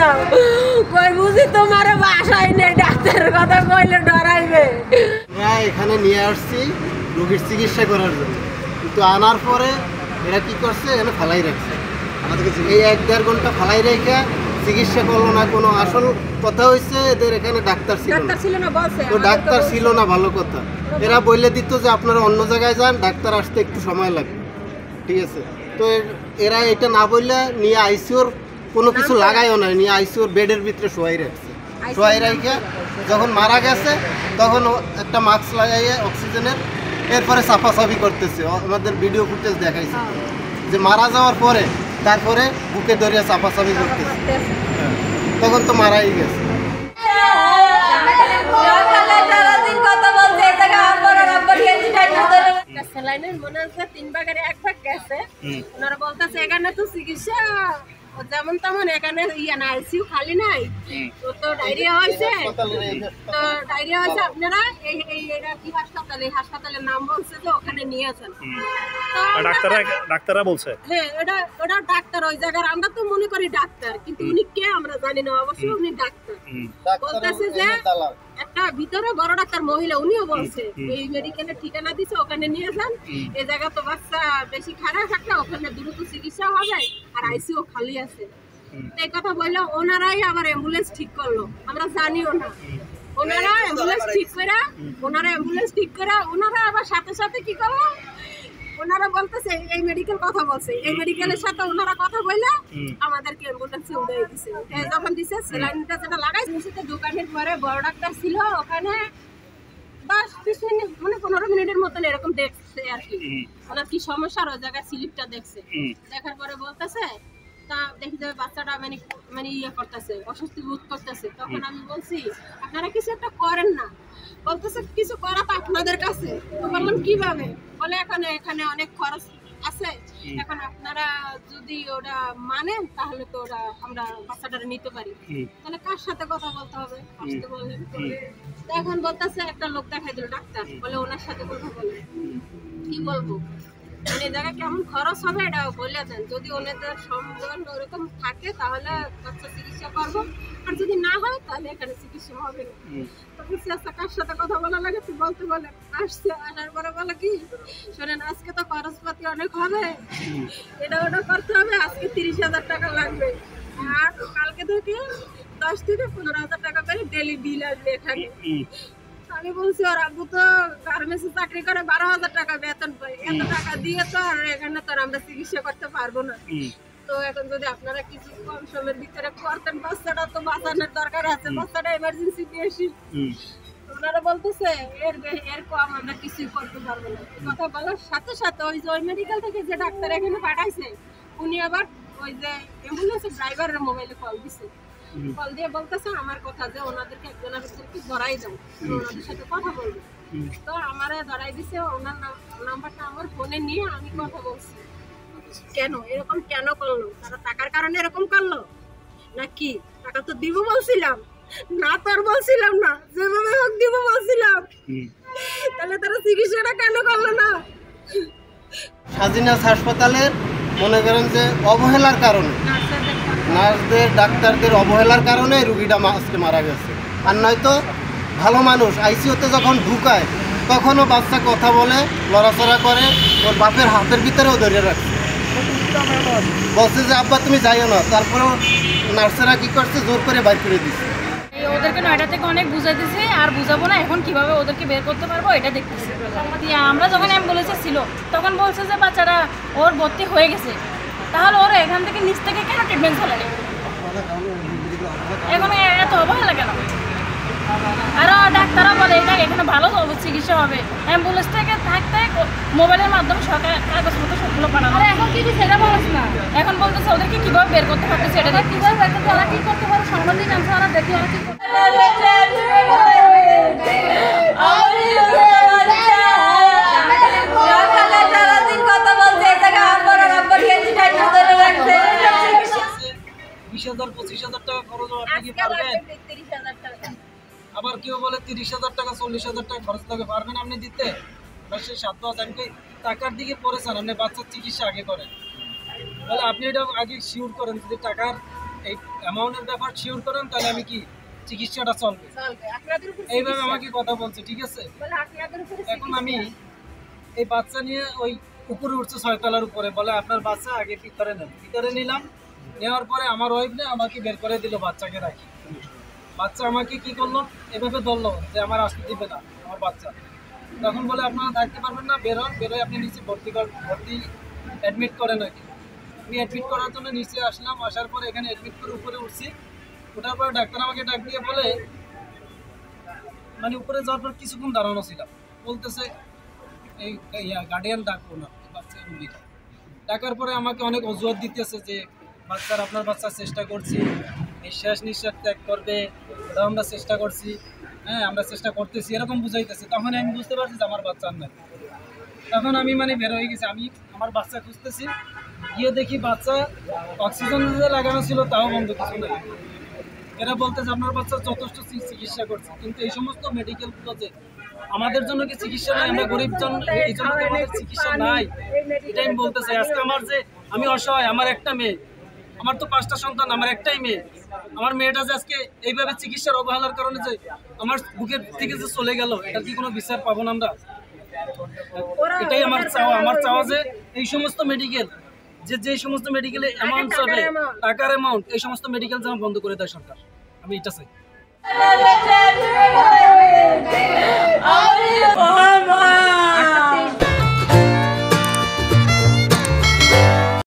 যাও কই বুঝি তোমার বাসায় নেই ডাক্তারের কথা কইলে ডরাইবে না এখানে নিয়ে আসছি রোগীর চিকিৎসা করার জন্য কিন্তু আনার পরে এরা কি করছে এখানে ফালাই রাখছে আমাদেরকে এই 1-1.5 ঘন্টা ফালাই রেখে চিকিৎসা করলো না কোনো আসল কথা হয়েছে এদের এখানে ডাক্তার ছিল না বলছে তো ডাক্তার ছিল না ভালো কথা এরা বলে দিত যে আপনারা অন্য জায়গায় যান ডাক্তার আসতে একটু সময় লাগবে ঠিক আছে তো এরা এটা না বললে নিয়ে আইসিইউর কোনো কিছু লাগাইও না নিয়ে আইসিইউর বেডের ভিতরে শোয়াই রাখছে শোয়াই রেখে যখন মারা গেছে তখন একটা মাস্ক লাগাইয়ে অক্সিজেনের এরপরে চাপাচাপি করতেছে আমাদের ভিডিও ফুটেজ দেখাইছে যে মারা যাওয়ার পরে তারপরে বুকে ধরে চাপাচাপি করতেছে তখন তো মারাই গেছে স্যালাইনের মনে হচ্ছে 3 ভাগের 1 ভাগ গেছে ওনারা বলতেছে এখানে তো চিকিৎসা যেমন তেমন এখানে না আইসিইউ খালি নাই তো ডায়রিয়া হয়েছে আপনারা এইটা কি হাসপাতালের নাম বলছে তো ওখানে নিয়ে আসেন ডাক্তাররা বলছে হ্যাঁ ওটা ডাক্তার ওই জায়গার আমরা তো মনে করি ডাক্তার কিন্তু উনি কে আমরা জানি না অবশ্যই উনি ডাক্তার বলতেছে যে একটা ভিতরে বড় ডাক্তার মহিলা উনিও বলছে এই মেডিকেলের ঠিকানা দিছে ওখানে নিয়ে যান এই জায়গা তো বাচ্চা বেশি খারাপ থাকলে ওখানে দ্রুত চিকিৎসা হবে আর আইসিইউ খালি আছে এই কথা বললো ওনারাই আবার অ্যাম্বুলেন্স ঠিক করলো আমরা জানিও না ওনারা অ্যাম্বুলেন্স ঠিক করে ওনারা আবার সাথে সাথে কি করলো ওনারা বলতেছে এই মেডিকেল কথা বলছে এই মেডিকেলের সাথে ওনারা কথা বলে আমাদেরকে অ্যাম্বুলেন্সে উঠে দিছে যখন দিছে স্যালাইনটা যেটা লাগাইছে সেটা দোকানের পরে বড় ডাক্তার ছিল ওখানে 10-20 মিনিট মানে 15 মিনিটের মতন এরকম দেখছে আর কি ওনার কি সমস্যা ওই জায়গায় স্লিপটা দেখছে দেখার পরে বলতেছে তা দেখি যে বাচ্চাটা মানে ইয়ে করতেছে অস্বস্তি বোধ করতেছে তখন আমি বলছি আপনারা কিছু একটা করেন না বলতেছে কিছু করা তো আপনাদের কাছে তো বললাম কিভাবে বলে এখানে অনেক খরচ আছে এখন আপনারা যদি ওটা মানেন তাহলে তো ওটা আমরা বাচ্চাটা নিতে পারি তাহলে কার সাথে কথা বলতে হবে আসতে বলেন এখন বলতেছে একটা লোক দেখাই দিল ডাক্তার বলে ওনার সাথে কথা বলে কি বলবো মানে জায়গায় কেমন খরচ হবে এটা বলে দেন যদি ওনাদের সম্মান ওরকম থাকে তাহলে বাচ্চা চিকিৎসা করবো আর যদি না হয় তাহলে এখানে চিকিৎসা হবে না তখন কার সাথে কথা বলা লাগে তুই বলতে বলে আসছে আসার পরে বলে কি শোনেন আজকে তো খরচপাতি অনেক হবে এটা ওটা করতে হবে আজকে 30,000 টাকা লাগবে আর কালকে থেকে 10 থেকে 15,000 টাকা করে ডেলি বিল আসবে এখানে আমি বলছি ওর আব্বু তো গার্মেন্টসে চাকরি করে 12,000 টাকা বেতন পায় এত টাকা দিয়ে তো আর এখানে তো আমরা চিকিৎসা করতে পারবো না তো এখন যদি আপনারা কিছু কম সময়ের ভিতরে করতেন বাচ্চাটা তো বাঁচানোর দরকার আছে বাচ্চাটা এমার্জেন্সি পেয়েছি ওনারা বলতেছে এর কম আমরা কিছুই করতে পারবো না কথা বলার সাথে সাথে ওই যে ওই মেডিকেল থেকে যে ডাক্তার এখানে পাঠাইছে উনি আবার ওই যে অ্যাম্বুলেন্সের ড্রাইভারের মোবাইলে কল দিছে কল দিয়ে বলতেছে আমার কথা যে ওনাদেরকে একজনকে ধরাই দাও ওনাদের সাথে কথা বলবো তো আমারে ধরাই দিছে ওনার নাম্বারটা আমার ফোনে নিয়ে আমি কথা বলছি কেন এরকম কেন করলো তারা টাকার কারণে এরকম করলো নাকি টাকা তো দিব বলছিলাম না তোর বলছিলাম না যেভাবে হোক দিব বলছিলাম তাহলে তারা চিকিৎসাটা কেন করলো না স্বাধীনতা হাসপাতালের মনে করেন যে অবহেলার কারণে নার্সদের ডাক্তারদের অবহেলার কারণে রুগীটা আজকে মারা গেছে আর নয়তো ভালো মানুষ আইসিইউতে যখন ঢুকায় তখনও বাচ্চা কথা বলে লড়াচড়া করে ওর বাপের হাতের ভিতরেও ধরে রাখছে বলছে যে আব্বা তুমি যাইও না তারপরেও নার্সেরা কি করছে জোর করে বাইর করে দিচ্ছে ওদেরকে 9টা থেকে অনেক বুঝাইতেছি আর বুঝাবো না এখন কিভাবে ওদেরকে বের করতে পারবো এটা দেখতেছি আমরা যখন অ্যাম্বুলেন্সে ছিল তখন বলছে যে বাচ্চারা ওর ভর্তি হয়ে গেছে তাহলে ওরা এখান থেকে নিচ থেকে কেন ট্রিটমেন্ট চালানি এখন এত অবহেলা কেন আর ডাক্তাররা বলে এটা এখানে ভালো চিকিৎসা হবে অ্যাম্বুলেন্স থেকে থাকতে মোবাইলের মাধ্যমে সরকার কাগজপত্র সবগুলো পাঠানো এখন কি সেটা বলছ না এখন বলতেছে ওদেরকে কিভাবে বের করতে পারতেছে এটা কিভাবে বের করতে ওরা কি করতে পারে সাংবাদিক জানছে ওরা দেখি ওরা কি আবার কেউ বলে 30,000 টাকা 40,000 টাকা খরচ লাগে পারবেন আপনি দিতে সেই 7,000 টাকার দিকে পড়েছেন আপনি বাচ্চার চিকিৎসা আগে করেন তাহলে আপনি এটা আগে শিওর করেন যদি টাকার এই অ্যামাউন্টের ব্যাপার শিওর করেন, তাহলে আমি কি চিকিৎসাটা চলবে। এইভাবে আমাকে কথা বলছে, ঠিক আছে। এখন আমি এই বাচ্চা নিয়ে ওই উপরে উঠছে 6 তলার উপরে, বলে আপনার বাচ্চা আগে ভিতরে নেন। ভিতরে নিলাম, নেওয়ার পরে আমার ওয়াইফ নিয়ে আমাকে বের করে দিল বাচ্চাকে রাখি। বাচ্চা আমাকে কি করলো, এভাবে ধরলো যে আমার আসতে দিবে না আমার বাচ্চা। তখন বলে আপনারা থাকতে পারবেন না, বেরোন, বেরোয় আপনি নিচে ভর্তি অ্যাডমিট করেন আর কি। আমি অ্যাডমিট করার জন্য নিচে আসলাম, আসার পরে এখানে অ্যাডমিট করে উপরে উঠছি। ওঠার পরে ডাক্তার আমাকে ডাক দিয়ে বলে, মানে উপরে যাওয়ার পর কিছুক্ষণ দাঁড়ানো ছিলাম, বলতেছে এই গার্ডিয়ান ডাকুন বাচ্চা রুগীটা। ডাকার পরে আমাকে অনেক অজুহাত দিতেছে যে আপনার বাচ্চার চেষ্টা করছি, নিঃশ্বাস ত্যাগ করবে, ওটাও আমরা চেষ্টা করছি, হ্যাঁ আমরা চেষ্টা করতেছি, এরকম বুঝাইতেছে। তখন আমি বুঝতে পারছি যে আমার বাচ্চা আর নাই। তখন আমি মানে বের হয়ে গেছি, আমি আমার বাচ্চা খুঁজতেছি, গিয়ে দেখি বাচ্চা অক্সিজেন লাগানো ছিল তাও বন্ধ, কিছু নেই। এরা বলতেছে আপনার বাচ্চা যথেষ্ট চিকিৎসা করছে, কিন্তু এই সমস্ত মেডিকেলগুলো যে আমাদের জন্য কি চিকিৎসা নাই, আমরা গরিব জন, এই জন্য আমাদের চিকিৎসা নাই, এটাই আমি বলতে চাই। আজকে আমার যে আমি অসহায়, আমার একটা মেয়ে, আমার তো 5টা সন্তান, আমার একটাই মেয়ে, আমার মেয়েটা যে আজকে এইভাবে চিকিৎসার অবহেলার কারণে যে আমার বুকের থেকে যে চলে গেল, এটার কি কোনো বিচার পাবো না আমরা? এটাই আমার চাওয়া। আমার চাওয়া যে এই সমস্ত মেডিকেল যে সমস্ত মেডিকেলে অ্যামাউন্ট হবে, টাকার অ্যামাউন্ট, এই সমস্ত মেডিকেল যেন বন্ধ করে দেয় সরকার, আমি এটা চাই।